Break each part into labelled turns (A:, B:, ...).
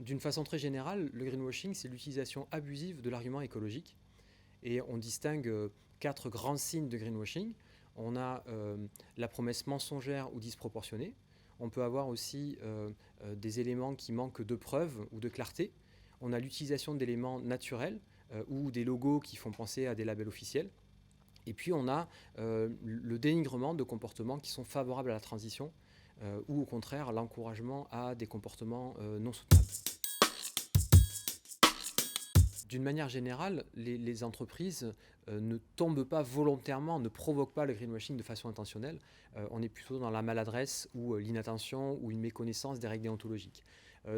A: D'une façon très générale, le greenwashing, c'est l'utilisation abusive de l'argument écologique. Et on distingue 4 grands signes de greenwashing. On a la promesse mensongère ou disproportionnée. On peut avoir aussi des éléments qui manquent de preuves ou de clarté. On a l'utilisation d'éléments naturels ou des logos qui font penser à des labels officiels. Et puis on a le dénigrement de comportements qui sont favorables à la transition ou au contraire l'encouragement à des comportements non soutenables. D'une manière générale, les entreprises ne tombent pas volontairement, ne provoquent pas le greenwashing de façon intentionnelle. On est plutôt dans la maladresse ou l'inattention ou une méconnaissance des règles déontologiques.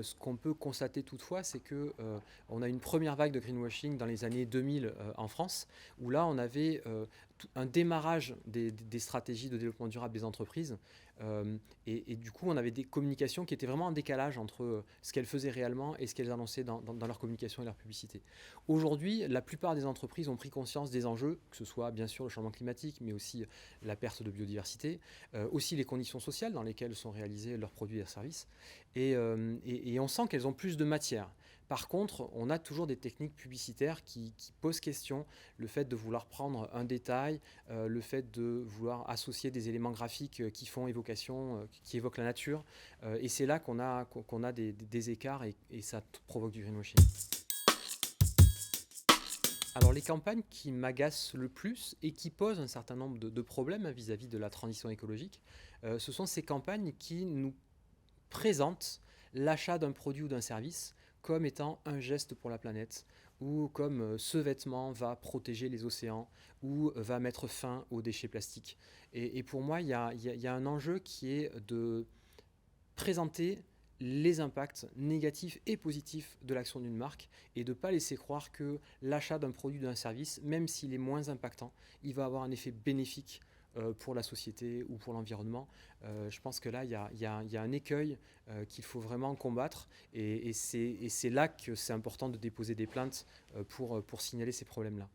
A: Ce qu'on peut constater toutefois, c'est qu'on a une première vague de greenwashing dans les années 2000 en France, où là on avait un démarrage des stratégies de développement durable des entreprises. Et du coup, on avait des communications qui étaient vraiment en décalage entre ce qu'elles faisaient réellement et ce qu'elles annonçaient dans leur communication et leur publicité. Aujourd'hui, la plupart des entreprises ont pris conscience des enjeux, que ce soit bien sûr le changement climatique, mais aussi la perte de biodiversité, aussi les conditions sociales dans lesquelles sont réalisés leurs produits et leurs services. Et on sent qu'elles ont plus de matière. Par contre, on a toujours des techniques publicitaires qui posent question. Le fait de vouloir prendre un détail, le fait de vouloir associer des éléments graphiques qui font évocation, qui évoquent la nature. Et c'est là qu'on a des écarts et ça provoque du greenwashing. Alors les campagnes qui m'agacent le plus et qui posent un certain nombre de problèmes vis-à-vis de la transition écologique, ce sont ces campagnes qui nous présentent l'achat d'un produit ou d'un service comme étant un geste pour la planète, ou comme ce vêtement va protéger les océans, ou va mettre fin aux déchets plastiques. Et pour moi, il y a un enjeu qui est de présenter les impacts négatifs et positifs de l'action d'une marque et de ne pas laisser croire que l'achat d'un produit ou d'un service, même s'il est moins impactant, il va avoir un effet bénéfique pour la société ou pour l'environnement. Je pense que là, il y a un écueil qu'il faut vraiment combattre et c'est là que c'est important de déposer des plaintes pour signaler ces problèmes-là.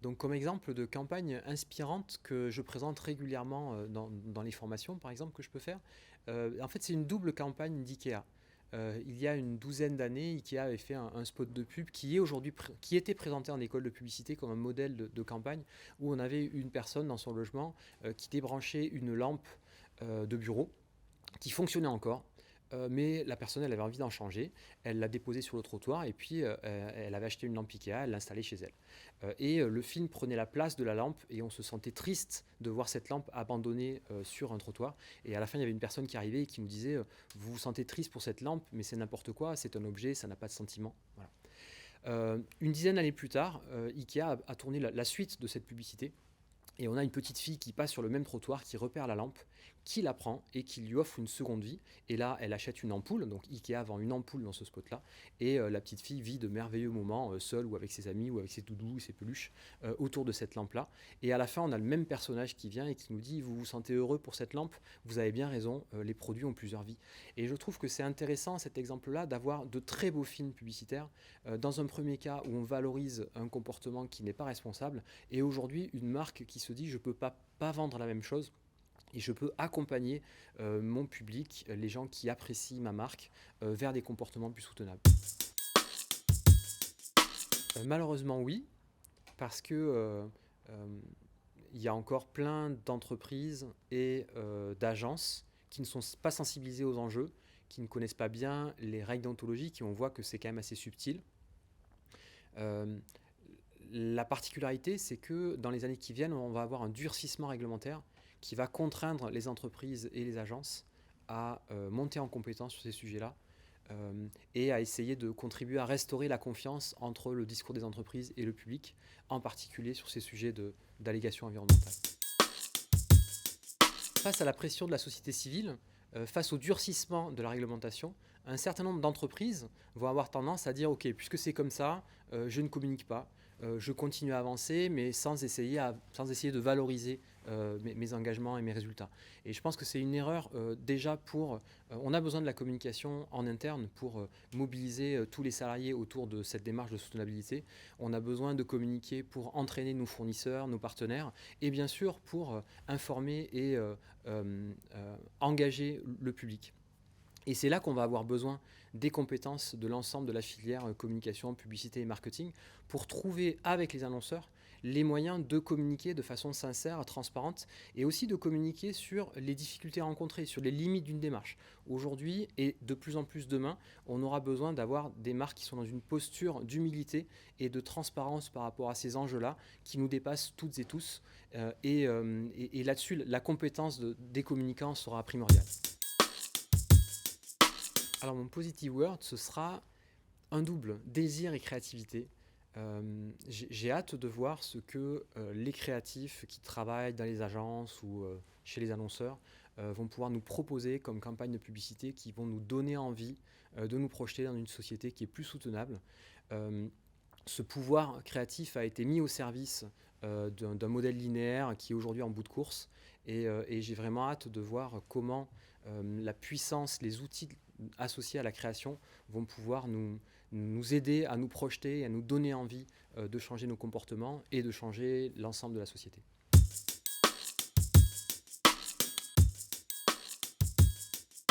A: Donc, comme exemple de campagne inspirante que je présente régulièrement dans les formations, par exemple, que je peux faire, en fait, c'est une double campagne d'IKEA. Il y a une douzaine d'années, IKEA avait fait un spot de pub qui était présenté en école de publicité comme un modèle de campagne où on avait une personne dans son logement qui débranchait une lampe de bureau qui fonctionnait encore. Mais la personne, elle avait envie d'en changer. Elle l'a déposée sur le trottoir et puis elle avait acheté une lampe Ikea, elle l'a installée chez elle. Et le film prenait la place de la lampe et on se sentait triste de voir cette lampe abandonnée sur un trottoir. Et à la fin, il y avait une personne qui arrivait et qui nous disait vous vous sentez triste pour cette lampe, mais c'est n'importe quoi, c'est un objet, ça n'a pas de sentiment. Voilà. Une dizaine d'années plus tard, Ikea a tourné la suite de cette publicité. Et on a une petite fille qui passe sur le même trottoir, qui repère la lampe, qui la prend et qui lui offre une seconde vie. Et là, elle achète une ampoule. Donc Ikea vend une ampoule dans ce spot-là. Et la petite fille vit de merveilleux moments, seule ou avec ses amis ou avec ses doudous ou ses peluches, autour de cette lampe-là. Et à la fin, on a le même personnage qui vient et qui nous dit « Vous vous sentez heureux pour cette lampe ? Vous avez bien raison, les produits ont plusieurs vies. » Et je trouve que c'est intéressant, cet exemple-là, d'avoir de très beaux films publicitaires. Dans un premier cas, où on valorise un comportement qui n'est pas responsable. Et aujourd'hui, une marque qui se dit je ne peux pas vendre la même chose et je peux accompagner mon public, les gens qui apprécient ma marque, vers des comportements plus soutenables. Malheureusement oui, parce que il y a encore plein d'entreprises et d'agences qui ne sont pas sensibilisées aux enjeux, qui ne connaissent pas bien les règles déontologiques et on voit que c'est quand même assez subtil. La particularité, c'est que dans les années qui viennent, on va avoir un durcissement réglementaire qui va contraindre les entreprises et les agences à monter en compétence sur ces sujets-là et à essayer de contribuer à restaurer la confiance entre le discours des entreprises et le public, en particulier sur ces sujets d'allégations environnementales. Face à la pression de la société civile, face au durcissement de la réglementation, un certain nombre d'entreprises vont avoir tendance à dire « Ok, puisque c'est comme ça, je ne communique pas, je continue à avancer, mais sans essayer de valoriser mes engagements et mes résultats. » Et je pense que c'est une erreur déjà on a besoin de la communication en interne pour mobiliser tous les salariés autour de cette démarche de soutenabilité. On a besoin de communiquer pour entraîner nos fournisseurs, nos partenaires, et bien sûr pour informer et engager le public. Et c'est là qu'on va avoir besoin des compétences de l'ensemble de la filière communication, publicité et marketing pour trouver avec les annonceurs les moyens de communiquer de façon sincère, transparente, et aussi de communiquer sur les difficultés rencontrées, sur les limites d'une démarche. Aujourd'hui, et de plus en plus demain, on aura besoin d'avoir des marques qui sont dans une posture d'humilité et de transparence par rapport à ces enjeux-là, qui nous dépassent toutes et tous. Et là-dessus, la compétence des communicants sera primordiale. Alors mon positive word, ce sera un double, désir et créativité. J'ai hâte de voir ce que les créatifs qui travaillent dans les agences ou chez les annonceurs vont pouvoir nous proposer comme campagne de publicité qui vont nous donner envie de nous projeter dans une société qui est plus soutenable. Euh, Ce pouvoir créatif a été mis au service d'un modèle linéaire qui est aujourd'hui en bout de course et j'ai vraiment hâte de voir comment la puissance, les outils associés à la création vont pouvoir nous aider à nous projeter et à nous donner envie de changer nos comportements et de changer l'ensemble de la société.